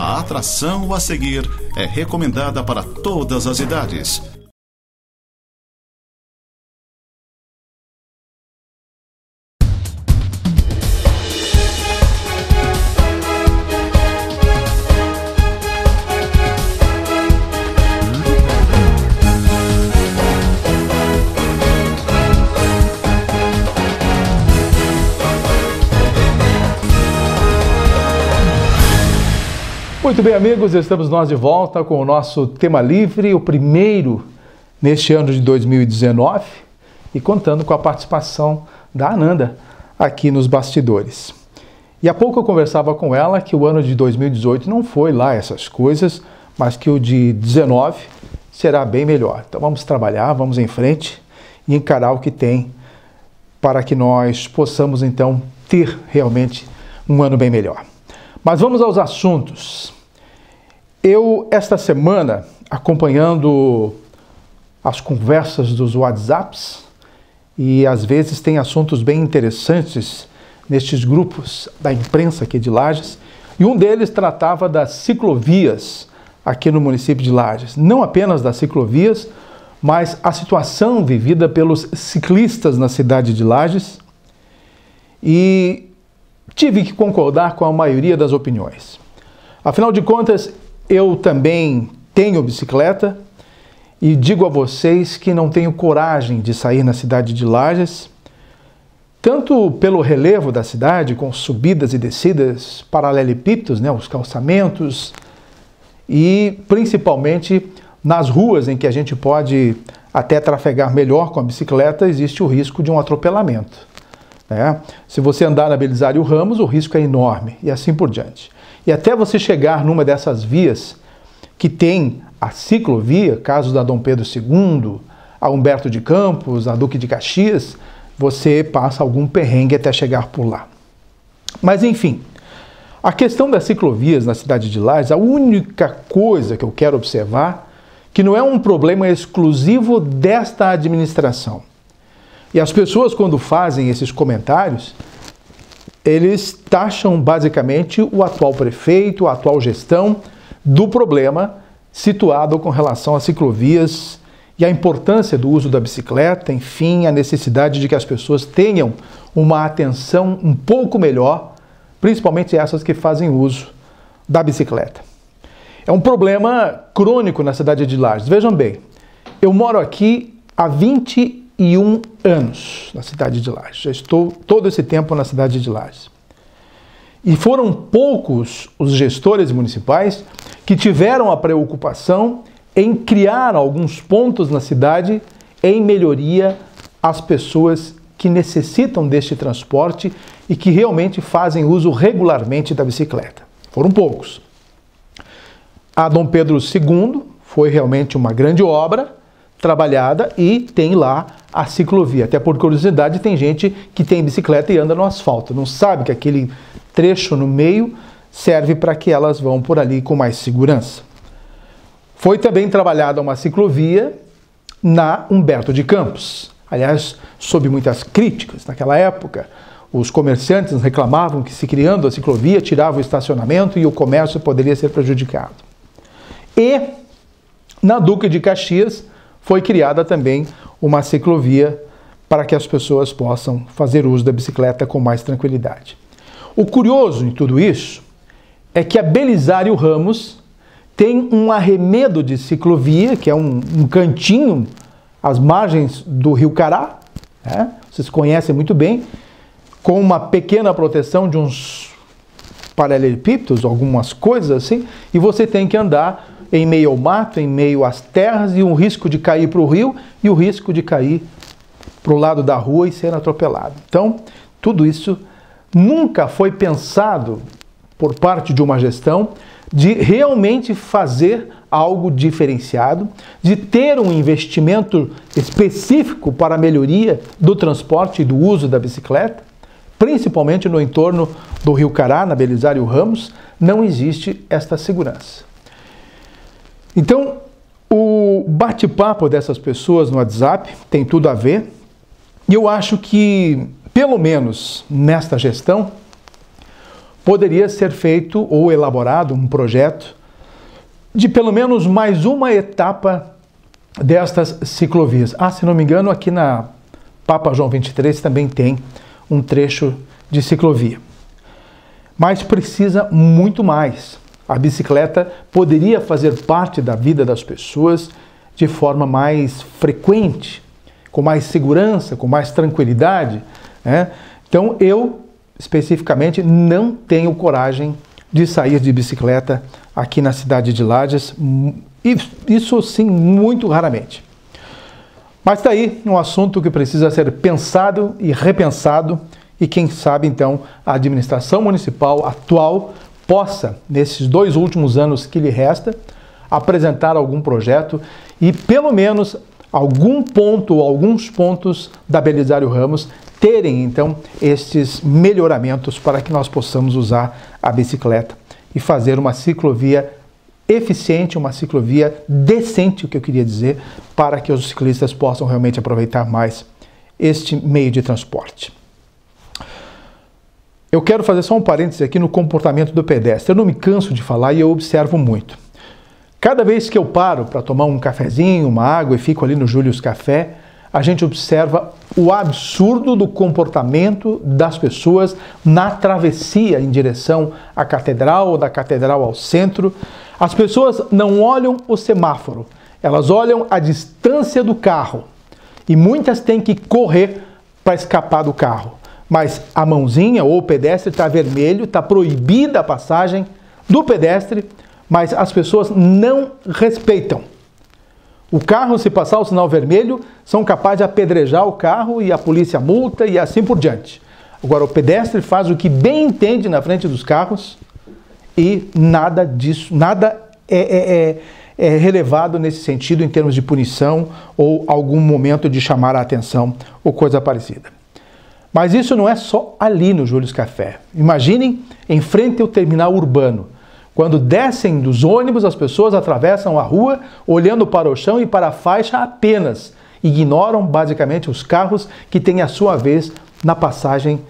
A atração a seguir é recomendada para todas as idades. Muito bem, amigos, estamos nós de volta com o nosso tema livre, o primeiro neste ano de 2019, e contando com a participação da Ananda aqui nos bastidores. E há pouco eu conversava com ela que o ano de 2018 não foi lá essas coisas, mas que o de 19 será bem melhor. Então vamos trabalhar, vamos em frente e encarar o que tem para que nós possamos então ter realmente um ano bem melhor. Mas vamos aos assuntos. Eu, esta semana, acompanhando as conversas dos WhatsApps, e às vezes tem assuntos bem interessantes nestes grupos da imprensa aqui de Lages, e um deles tratava das ciclovias aqui no município de Lages. Não apenas das ciclovias, mas a situação vivida pelos ciclistas na cidade de Lages, e tive que concordar com a maioria das opiniões. Afinal de contas, eu também tenho bicicleta e digo a vocês que não tenho coragem de sair na cidade de Lages, tanto pelo relevo da cidade, com subidas e descidas, paralelepípedos, os calçamentos, e principalmente nas ruas em que a gente pode até trafegar melhor com a bicicleta, existe o risco de um atropelamento. Se você andar na Belisário Ramos, o risco é enorme, e assim por diante. E até você chegar numa dessas vias que tem a ciclovia, caso da Dom Pedro II, a Humberto de Campos, a Duque de Caxias, você passa algum perrengue até chegar por lá. Mas enfim, a questão das ciclovias na cidade de Lages, a única coisa que eu quero observar, que não é um problema exclusivo desta administração. E as pessoas, quando fazem esses comentários, eles taxam basicamente o atual prefeito, a atual gestão do problema situado com relação às ciclovias e a importância do uso da bicicleta, enfim, a necessidade de que as pessoas tenham uma atenção um pouco melhor, principalmente essas que fazem uso da bicicleta. É um problema crônico na cidade de Lages. Vejam bem, eu moro aqui há 21 anos na cidade de Lages. Já estou todo esse tempo na cidade de Lages. E foram poucos os gestores municipais que tiveram a preocupação em criar alguns pontos na cidade em melhoria às pessoas que necessitam deste transporte e que realmente fazem uso regularmente da bicicleta. Foram poucos. A Dom Pedro II foi realmente uma grande obra trabalhada e tem lá a ciclovia. Até por curiosidade, tem gente que tem bicicleta e anda no asfalto, não sabe que aquele trecho no meio serve para que elas vão por ali com mais segurança. Foi também trabalhada uma ciclovia na Humberto de Campos. Aliás, sob muitas críticas naquela época, os comerciantes reclamavam que, se criando a ciclovia, tirava o estacionamento e o comércio poderia ser prejudicado. E na Duque de Caxias foi criada também uma ciclovia para que as pessoas possam fazer uso da bicicleta com mais tranquilidade. O curioso em tudo isso é que a Belisário Ramos tem um arremedo de ciclovia, que é um cantinho às margens do Rio Cará, vocês conhecem muito bem, com uma pequena proteção de uns paralelepípedos, algumas coisas assim, e você tem que andar em meio ao mato, em meio às terras, e o risco de cair para o rio e o risco de cair para o lado da rua e ser atropelado. Então, tudo isso nunca foi pensado por parte de uma gestão de realmente fazer algo diferenciado, de ter um investimento específico para a melhoria do transporte e do uso da bicicleta, principalmente no entorno do Rio Cará, na Belisário Ramos, não existe esta segurança. Então, o bate-papo dessas pessoas no WhatsApp tem tudo a ver, e eu acho que, pelo menos nesta gestão, poderia ser feito ou elaborado um projeto de pelo menos mais uma etapa destas ciclovias. Se não me engano, aqui na Papa João 23 também tem um trecho de ciclovia. Mas precisa muito mais. A bicicleta poderia fazer parte da vida das pessoas de forma mais frequente, com mais segurança, com mais tranquilidade, né? Então eu, especificamente, não tenho coragem de sair de bicicleta aqui na cidade de Lages, isso sim, muito raramente. Mas está aí um assunto que precisa ser pensado e repensado, e quem sabe então a administração municipal atual possa, nesses 2 últimos anos que lhe resta, apresentar algum projeto e pelo menos algum ponto ou alguns pontos da Belisário Ramos terem então estes melhoramentos para que nós possamos usar a bicicleta e fazer uma ciclovia eficiente, uma ciclovia decente, o que eu queria dizer, para que os ciclistas possam realmente aproveitar mais este meio de transporte. Eu quero fazer só um parênteses aqui no comportamento do pedestre. Eu não me canso de falar e eu observo muito. Cada vez que eu paro para tomar um cafezinho, uma água e fico ali no Július Café, a gente observa o absurdo do comportamento das pessoas na travessia em direção à catedral ou da catedral ao centro. As pessoas não olham o semáforo, elas olham a distância do carro e muitas têm que correr para escapar do carro. Mas a mãozinha ou o pedestre está vermelho, está proibida a passagem do pedestre, mas as pessoas não respeitam. O carro, se passar o sinal vermelho, são capazes de apedrejar o carro e a polícia multa e assim por diante. Agora, o pedestre faz o que bem entende na frente dos carros e nada disso, nada é relevado nesse sentido em termos de punição ou algum momento de chamar a atenção ou coisa parecida. Mas isso não é só ali no Július Café. Imaginem em frente ao terminal urbano. Quando descem dos ônibus, as pessoas atravessam a rua olhando para o chão e para a faixa apenas. Ignoram basicamente os carros que têm a sua vez na passagem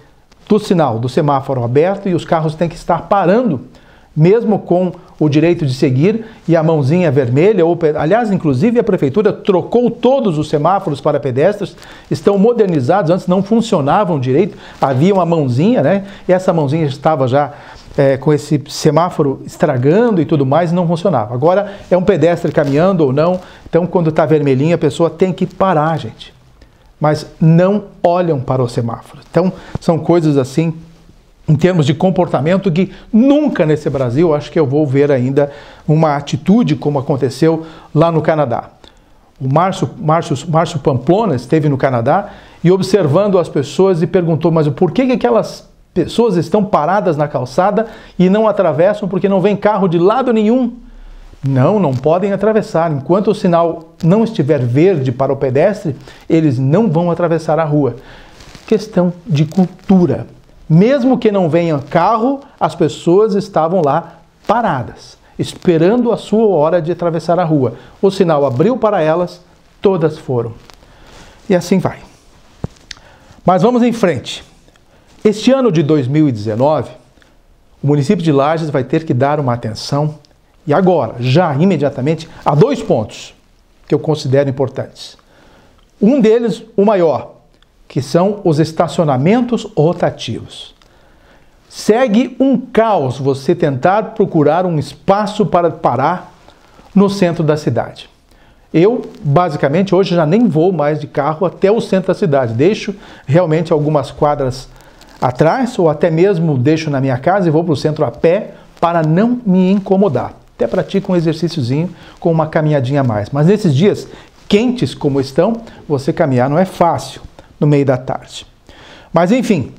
do sinal, do semáforo aberto, e os carros têm que estar parando, mesmo com o direito de seguir e a mãozinha vermelha. Aliás, inclusive a prefeitura trocou todos os semáforos para pedestres, estão modernizados, antes não funcionavam direito, havia uma mãozinha, né? E essa mãozinha estava já com esse semáforo estragando e tudo mais, não funcionava. Agora é um pedestre caminhando ou não, então quando está vermelhinho a pessoa tem que parar, gente. Mas não olham para o semáforo. Então são coisas assim, em termos de comportamento, que nunca nesse Brasil acho que eu vou ver ainda uma atitude como aconteceu lá no Canadá. O Márcio Pamplona esteve no Canadá e observando as pessoas e perguntou, mas por que aquelas pessoas estão paradas na calçada e não atravessam porque não vem carro de lado nenhum? Não podem atravessar. Enquanto o sinal não estiver verde para o pedestre, eles não vão atravessar a rua. Questão de cultura. Mesmo que não venha carro, as pessoas estavam lá paradas, esperando a sua hora de atravessar a rua. O sinal abriu para elas, todas foram. E assim vai. Mas vamos em frente. Este ano de 2019, o município de Lages vai ter que dar uma atenção, e agora, já imediatamente, a 2 pontos que eu considero importantes. Um deles, o maior, que são os estacionamentos rotativos. Segue um caos você tentar procurar um espaço para parar no centro da cidade. Eu, basicamente, hoje já nem vou mais de carro até o centro da cidade. Deixo realmente algumas quadras atrás, ou até mesmo deixo na minha casa e vou para o centro a pé para não me incomodar. Até pratico um exercíciozinho com uma caminhadinha a mais. Mas nesses dias quentes como estão, você caminhar não é fácil no meio da tarde. Mas enfim,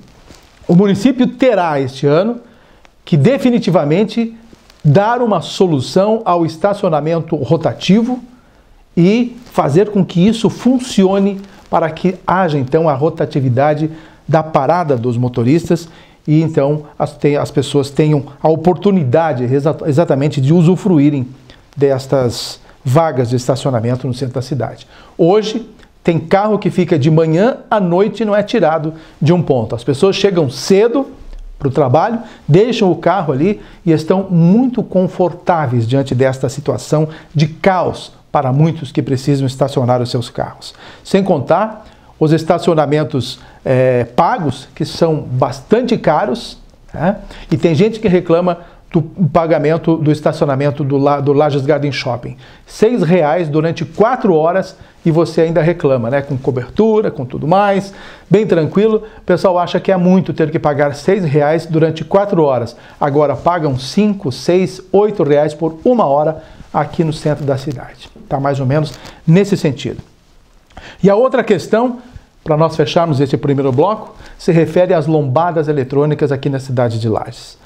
o município terá este ano que definitivamente dar uma solução ao estacionamento rotativo e fazer com que isso funcione para que haja então a rotatividade da parada dos motoristas e então as pessoas tenham a oportunidade exatamente de usufruírem destas vagas de estacionamento no centro da cidade. Hoje tem carro que fica de manhã à noite e não é tirado de um ponto. As pessoas chegam cedo para o trabalho, deixam o carro ali e estão muito confortáveis diante desta situação de caos para muitos que precisam estacionar os seus carros. Sem contar os estacionamentos pagos, que são bastante caros, né? E tem gente que reclama do pagamento do estacionamento do Lages Garden Shopping. R$ 6 durante 4 horas e você ainda reclama, né? Com cobertura, com tudo mais, bem tranquilo. O pessoal acha que é muito ter que pagar R$ 6 durante 4 horas. Agora pagam 5, 6, 8 reais por 1 hora aqui no centro da cidade. Está mais ou menos nesse sentido. E a outra questão, para nós fecharmos esse primeiro bloco, se refere às lombadas eletrônicas aqui na cidade de Lages.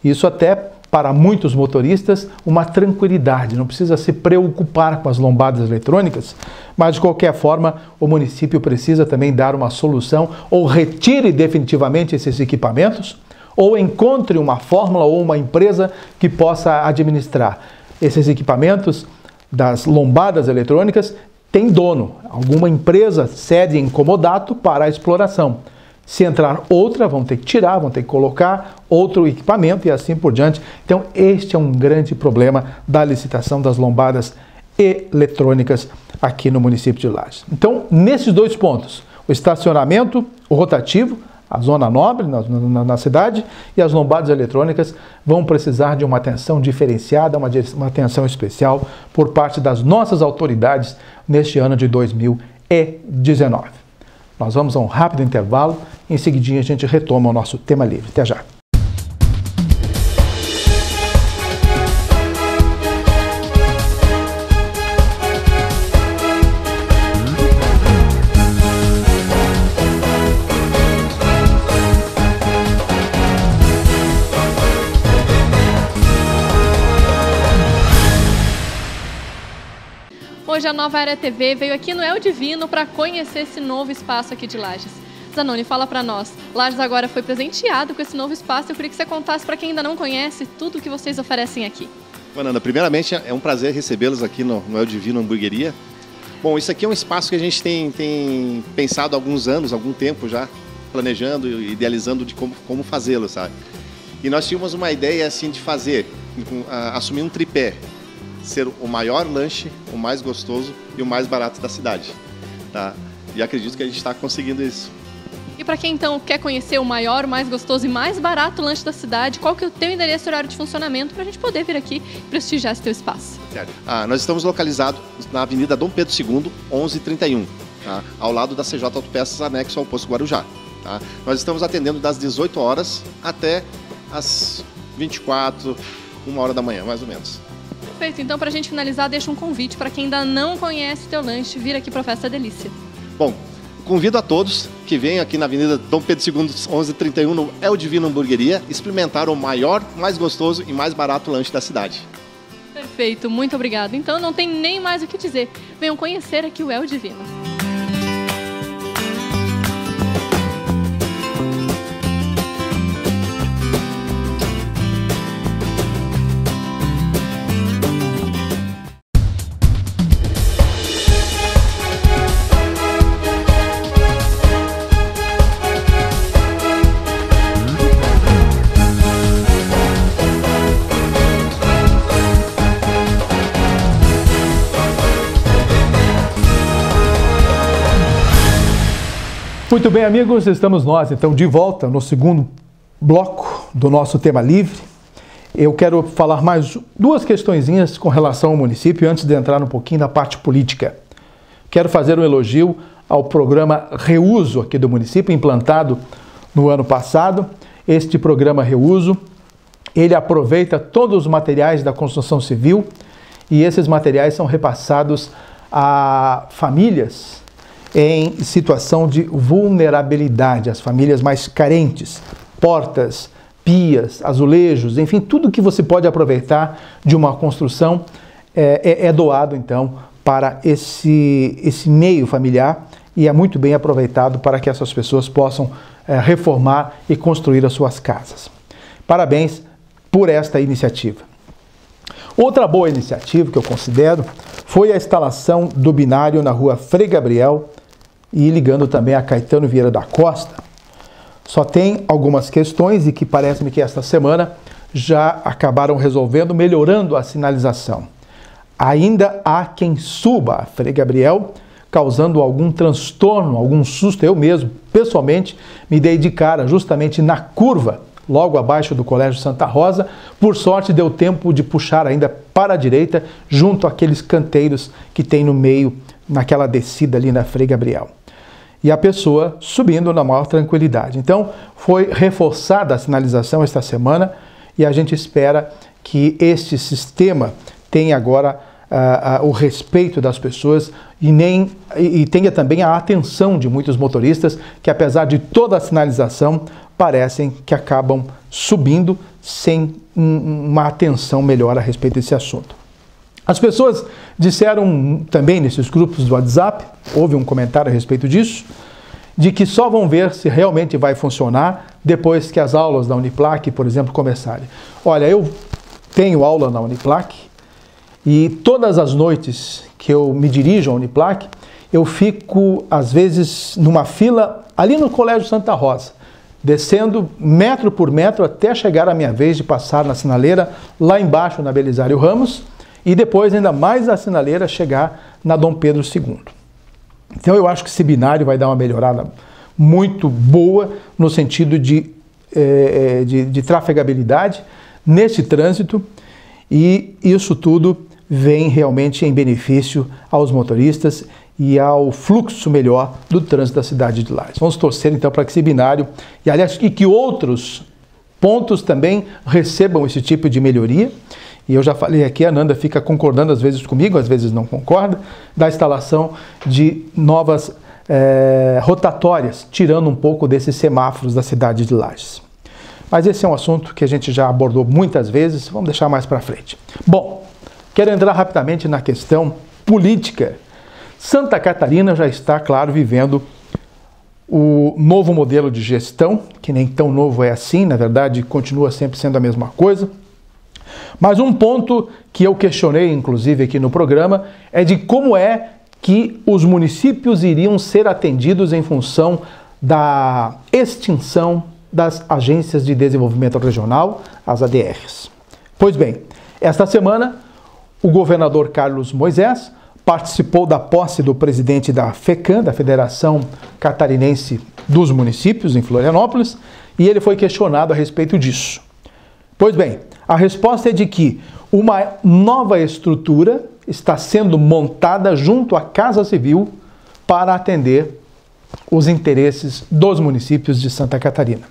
Isso até, para muitos motoristas, uma tranquilidade, não precisa se preocupar com as lombadas eletrônicas, mas de qualquer forma o município precisa também dar uma solução, ou retire definitivamente esses equipamentos, ou encontre uma fórmula ou uma empresa que possa administrar. Esses equipamentos das lombadas eletrônicas têm dono, alguma empresa cede em comodato para a exploração. Se entrar outra, vão ter que tirar, vão ter que colocar outro equipamento e assim por diante. Então, este é um grande problema da licitação das lombadas eletrônicas aqui no município de Lages. Então, nesses dois pontos, o estacionamento, o rotativo, a zona nobre na cidade e as lombadas eletrônicas vão precisar de uma atenção diferenciada, uma atenção especial por parte das nossas autoridades neste ano de 2019. Nós vamos a um rápido intervalo, em seguidinha a gente retoma o nosso tema livre. Até já! Hoje a Nova Era TV veio aqui no El Divino para conhecer esse novo espaço aqui de Lages. Zanoni, fala para nós. Lages agora foi presenteado com esse novo espaço. Eu queria que você contasse para quem ainda não conhece tudo o que vocês oferecem aqui. Fernanda, primeiramente é um prazer recebê-los aqui no El Divino Hamburgueria. Bom, isso aqui é um espaço que a gente tem pensado há alguns anos, algum tempo já, planejando e idealizando de como fazê-lo, sabe? E nós tínhamos uma ideia assim de fazer, assumir um tripé. Ser o maior lanche, o mais gostoso e o mais barato da cidade, tá? E acredito que a gente está conseguindo isso. E para quem então quer conhecer o maior, o mais gostoso e mais barato lanche da cidade, qual que é o teu endereço e horário de funcionamento para a gente poder vir aqui e prestigiar esse teu espaço? Nós estamos localizados na Avenida Dom Pedro II, 1131, tá? Ao lado da CJ Autopeças, anexo ao Posto Guarujá. Tá? Nós estamos atendendo das 18 horas até as 24, 1 hora da manhã, mais ou menos. Perfeito, então para a gente finalizar, deixa um convite para quem ainda não conhece o teu lanche, vir aqui para a Festa Delícia. Bom, convido a todos que venham aqui na Avenida Dom Pedro II, 1131, no El Divino Hamburgueria, experimentar o maior, mais gostoso e mais barato lanche da cidade. Perfeito, muito obrigado. Então não tem nem mais o que dizer. Venham conhecer aqui o El Divino. Muito bem, amigos, estamos nós então de volta no segundo bloco do nosso tema livre. Eu quero falar mais duas questõezinhas com relação ao município antes de entrar um pouquinho na parte política. Quero fazer um elogio ao programa Reuso aqui do município, implantado no ano passado. Este programa Reuso, ele aproveita todos os materiais da construção civil e esses materiais são repassados a famílias em situação de vulnerabilidade, as famílias mais carentes, portas, pias, azulejos, enfim, tudo que você pode aproveitar de uma construção é doado, então, para esse meio familiar e é muito bem aproveitado para que essas pessoas possam reformar e construir as suas casas. Parabéns por esta iniciativa. Outra boa iniciativa que eu considero foi a instalação do binário na rua Frei Gabriel e ligando também a Caetano Vieira da Costa. Só tem algumas questões e que parece-me que esta semana já acabaram resolvendo, melhorando a sinalização. Ainda há quem suba a Frei Gabriel, causando algum transtorno, algum susto. Eu mesmo, pessoalmente, me dei de cara justamente na curva, logo abaixo do Colégio Santa Rosa. Por sorte, deu tempo de puxar ainda para a direita, junto àqueles canteiros que tem no meio, naquela descida ali na Frei Gabriel. E a pessoa subindo na maior tranquilidade. Então, foi reforçada a sinalização esta semana e a gente espera que este sistema tenha agora o respeito das pessoas e tenha também a atenção de muitos motoristas que, apesar de toda a sinalização, parecem que acabam subindo sem uma atenção melhor a respeito desse assunto. As pessoas disseram também nesses grupos do WhatsApp, houve um comentário a respeito disso, de que só vão ver se realmente vai funcionar depois que as aulas da Uniplac, por exemplo, começarem. Olha, eu tenho aula na Uniplac e todas as noites que eu me dirijo à Uniplac, eu fico, às vezes, numa fila ali no Colégio Santa Rosa, descendo metro por metro até chegar a minha vez de passar na sinaleira lá embaixo na Belisário Ramos e depois ainda mais a sinaleira chegar na Dom Pedro II. Então eu acho que esse binário vai dar uma melhorada muito boa no sentido de trafegabilidade nesse trânsito, e isso tudo vem realmente em benefício aos motoristas e ao fluxo melhor do trânsito da cidade de Lages. Vamos torcer então para que esse binário, e aliás, e que outros pontos também recebam esse tipo de melhoria. E eu já falei aqui, a Nanda fica concordando às vezes comigo, às vezes não concorda, da instalação de novas rotatórias, tirando um pouco desses semáforos da cidade de Lages. Mas esse é um assunto que a gente já abordou muitas vezes, vamos deixar mais para frente. Bom, quero entrar rapidamente na questão política. Santa Catarina já está, claro, vivendo o novo modelo de gestão, que nem tão novo é assim, na verdade continua sempre sendo a mesma coisa. Mas um ponto que eu questionei, inclusive, aqui no programa, é de como é que os municípios iriam ser atendidos em função da extinção das agências de desenvolvimento regional, as ADRs. Pois bem, esta semana, o governador Carlos Moisés participou da posse do presidente da FECAM, da Federação Catarinense dos Municípios, em Florianópolis, e ele foi questionado a respeito disso. Pois bem, a resposta é de que uma nova estrutura está sendo montada junto à Casa Civil para atender os interesses dos municípios de Santa Catarina.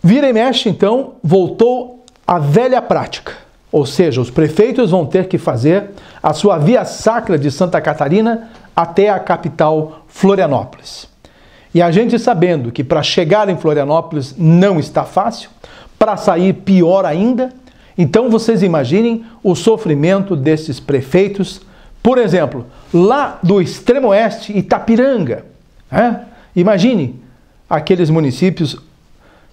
Vira e mexe, então, voltou à velha prática, ou seja, os prefeitos vão ter que fazer a sua via sacra de Santa Catarina até a capital Florianópolis. E a gente sabendo que para chegar em Florianópolis não está fácil, para sair pior ainda, então vocês imaginem o sofrimento desses prefeitos, por exemplo, lá do extremo oeste, Itapiranga. Imagine aqueles municípios,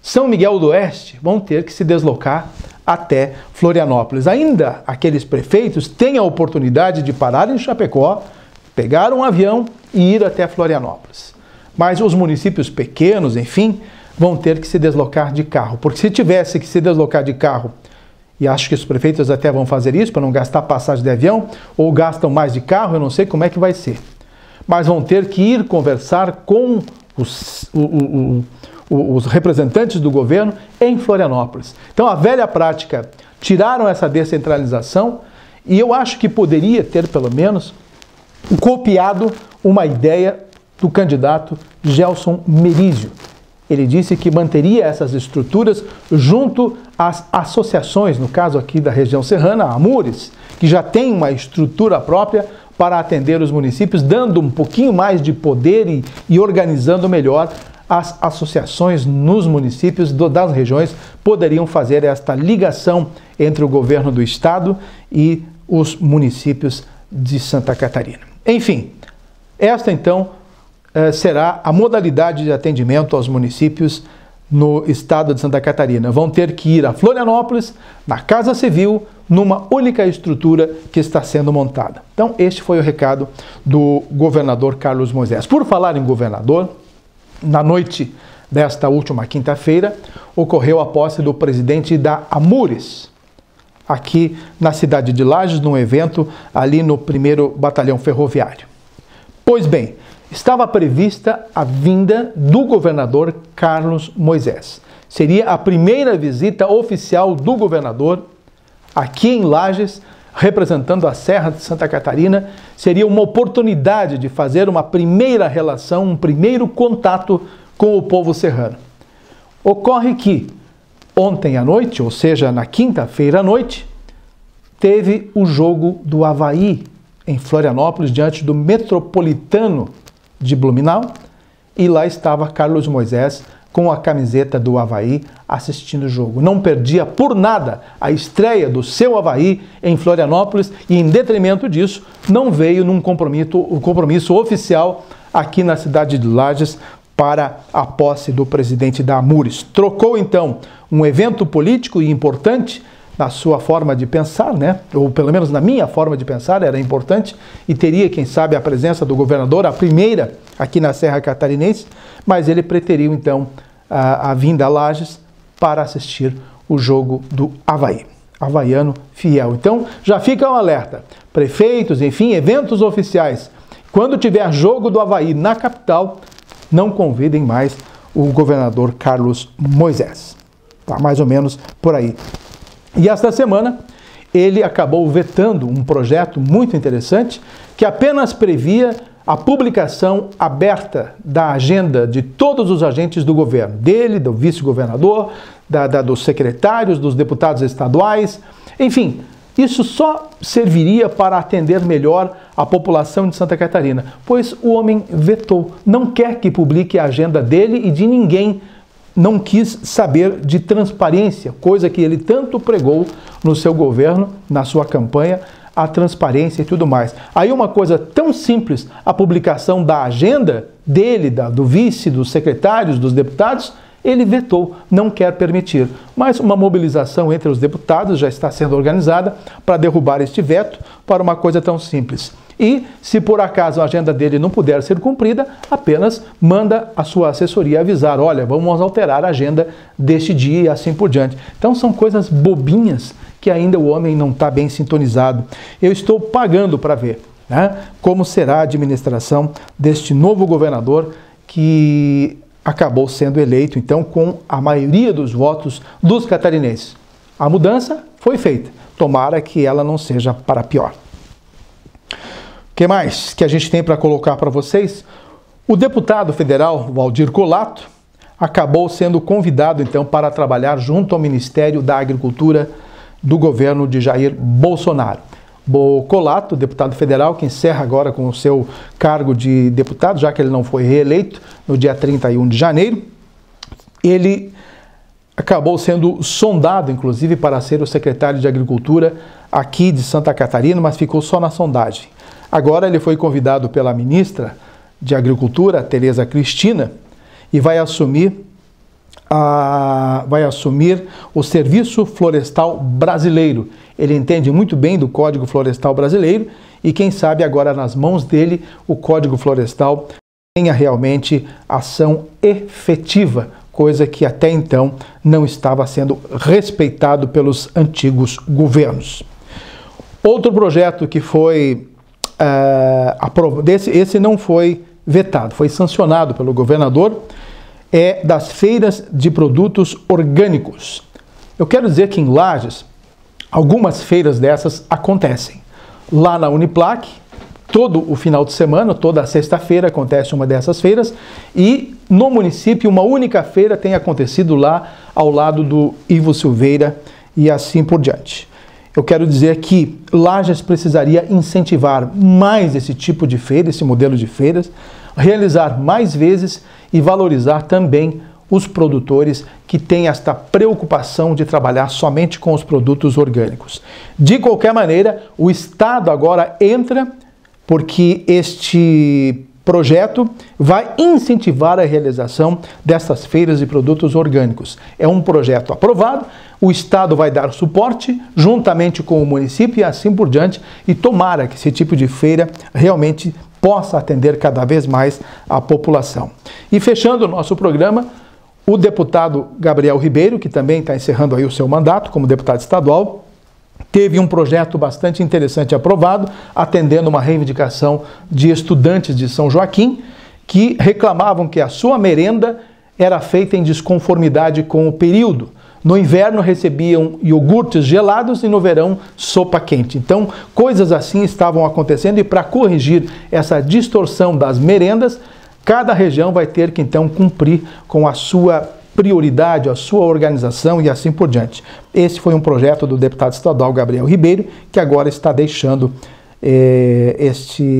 São Miguel do Oeste, vão ter que se deslocar até Florianópolis. Ainda aqueles prefeitos têm a oportunidade de parar em Chapecó, pegar um avião e ir até Florianópolis. Mas os municípios pequenos, enfim, vão ter que se deslocar de carro. Porque se tivesse que se deslocar de carro, e acho que os prefeitos até vão fazer isso para não gastar passagem de avião, ou gastam mais de carro, eu não sei como é que vai ser. Mas vão ter que ir conversar com os representantes do governo em Florianópolis. Então a velha prática, tiraram essa descentralização e eu acho que poderia ter pelo menos copiado uma ideia do candidato Gelson Merizio. Ele disse que manteria essas estruturas junto às associações, no caso aqui da região serrana, a Amures, que já tem uma estrutura própria para atender os municípios, dando um pouquinho mais de poder e organizando melhor. As associações nos municípios das regiões poderiam fazer esta ligação entre o governo do estado e os municípios de Santa Catarina. Enfim, esta então será a modalidade de atendimento aos municípios no estado de Santa Catarina. Vão ter que ir a Florianópolis, na Casa Civil, numa única estrutura que está sendo montada. Então, este foi o recado do governador Carlos Moisés. Por falar em governador, Na noite desta última quinta-feira, ocorreu a posse do presidente da Amures, aqui na cidade de Lages, num evento ali no 1º Batalhão Ferroviário. Pois bem, estava prevista a vinda do governador Carlos Moisés. Seria a primeira visita oficial do governador aqui em Lages, representando a Serra de Santa Catarina. Seria uma oportunidade de fazer uma primeira relação, um primeiro contato com o povo serrano. Ocorre que ontem à noite, ou seja, na quinta-feira à noite, teve o jogo do Avaí em Florianópolis, diante do Metropolitano de Blumenau, e lá estava Carlos Moisés com a camiseta do Avaí assistindo o jogo. Não perdia por nada a estreia do seu Avaí em Florianópolis e, em detrimento disso, não veio num compromisso oficial aqui na cidade de Lages para a posse do presidente da Amures. Trocou, então, um evento político e importante na sua forma de pensar, né? Ou pelo menos na minha forma de pensar, era importante e teria, quem sabe, a presença do governador, a primeira aqui na Serra Catarinense, mas ele preteriu, então, a vinda a Lages para assistir o jogo do Avaí. Havaiano fiel. Então, já fica um alerta. Prefeitos, enfim, eventos oficiais. Quando tiver jogo do Avaí na capital, não convidem mais o governador Carlos Moisés. Tá mais ou menos por aí. E esta semana, ele acabou vetando um projeto muito interessante que apenas previa a publicação aberta da agenda de todos os agentes do governo, dele, do vice-governador, dos secretários, dos deputados estaduais, enfim, isso só serviria para atender melhor a população de Santa Catarina, pois o homem vetou, não quer que publique a agenda dele e de ninguém, não quis saber de transparência, coisa que ele tanto pregou no seu governo, na sua campanha, a transparência e tudo mais. Aí uma coisa tão simples, a publicação da agenda dele, do vice, dos secretários, dos deputados, ele vetou, não quer permitir. Mas uma mobilização entre os deputados já está sendo organizada para derrubar este veto para uma coisa tão simples. E, se por acaso a agenda dele não puder ser cumprida, apenas manda a sua assessoria avisar, olha, vamos alterar a agenda deste dia e assim por diante. Então são coisas bobinhas que ainda o homem não está bem sintonizado. Eu estou pagando para ver, né, como será a administração deste novo governador que acabou sendo eleito, então, com a maioria dos votos dos catarinenses. A mudança foi feita. Tomara que ela não seja para pior. O que mais que a gente tem para colocar para vocês? O deputado federal Valdir Colato acabou sendo convidado, então, para trabalhar junto ao Ministério da Agricultura do governo de Jair Bolsonaro. O Colato, deputado federal, que encerra agora com o seu cargo de deputado, já que ele não foi reeleito no dia 31 de janeiro, ele acabou sendo sondado, inclusive, para ser o secretário de Agricultura aqui de Santa Catarina, mas ficou só na sondagem. Agora ele foi convidado pela ministra de Agricultura, Tereza Cristina, e vai assumir o Serviço Florestal Brasileiro. Ele entende muito bem do Código Florestal Brasileiro e, quem sabe, agora nas mãos dele, o Código Florestal tenha realmente ação efetiva, coisa que até então não estava sendo respeitado pelos antigos governos. Outro projeto que foi esse não foi vetado, foi sancionado pelo governador, é das feiras de produtos orgânicos. Eu quero dizer que em Lages, algumas feiras dessas acontecem. Lá na Uniplac, todo o final de semana, toda sexta-feira acontece uma dessas feiras, e no município uma única feira tem acontecido lá ao lado do Ivo Silveira e assim por diante. Eu quero dizer que Lages precisaria incentivar mais esse tipo de feira, esse modelo de feiras, realizar mais vezes e valorizar também os produtores que têm esta preocupação de trabalhar somente com os produtos orgânicos. De qualquer maneira, o Estado agora entra porque este projeto vai incentivar a realização dessas feiras de produtos orgânicos. É um projeto aprovado, o Estado vai dar suporte juntamente com o município e assim por diante, e tomara que esse tipo de feira realmente possa atender cada vez mais a população. E fechando o nosso programa, o deputado Gabriel Ribeiro, que também está encerrando aí o seu mandato como deputado estadual, teve um projeto bastante interessante aprovado, atendendo uma reivindicação de estudantes de São Joaquim, que reclamavam que a sua merenda era feita em desconformidade com o período. No inverno recebiam iogurtes gelados e no verão sopa quente. Então, coisas assim estavam acontecendo e para corrigir essa distorção das merendas, cada região vai ter que então cumprir com a sua prioridade, a sua organização e assim por diante. Esse foi um projeto do deputado estadual Gabriel Ribeiro, que agora está deixando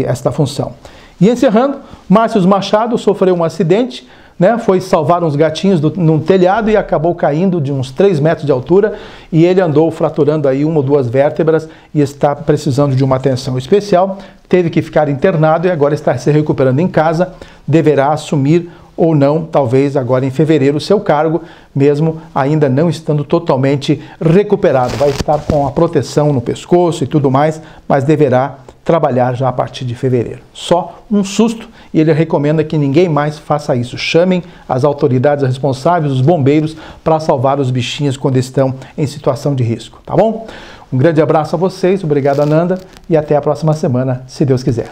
esta função. E encerrando, Márcio Machado sofreu um acidente, né? Foi salvar uns gatinhos num telhado e acabou caindo de uns 3 metros de altura e ele andou fraturando aí 1 ou 2 vértebras e está precisando de uma atenção especial. Teve que ficar internado e agora está se recuperando em casa, deverá assumir ou não, talvez agora em fevereiro, o seu cargo, mesmo ainda não estando totalmente recuperado. Vai estar com a proteção no pescoço e tudo mais, mas deverá trabalhar já a partir de fevereiro. Só um susto e ele recomenda que ninguém mais faça isso. Chamem as autoridades responsáveis, os bombeiros, para salvar os bichinhos quando estão em situação de risco, tá bom? Um grande abraço a vocês, obrigado Ananda e até a próxima semana, se Deus quiser.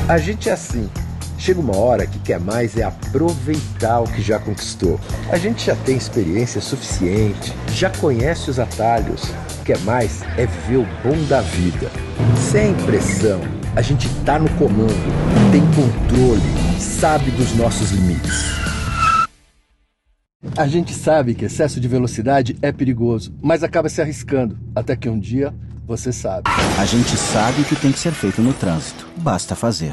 A gente é assim, chega uma hora que quer mais é aproveitar o que já conquistou. A gente já tem experiência suficiente, já conhece os atalhos, quer mais é viver o bom da vida. Sem pressão, a gente tá no comando, tem controle, sabe dos nossos limites. A gente sabe que excesso de velocidade é perigoso, mas acaba se arriscando, até que um dia você sabe. A gente sabe o que tem que ser feito no trânsito, basta fazer.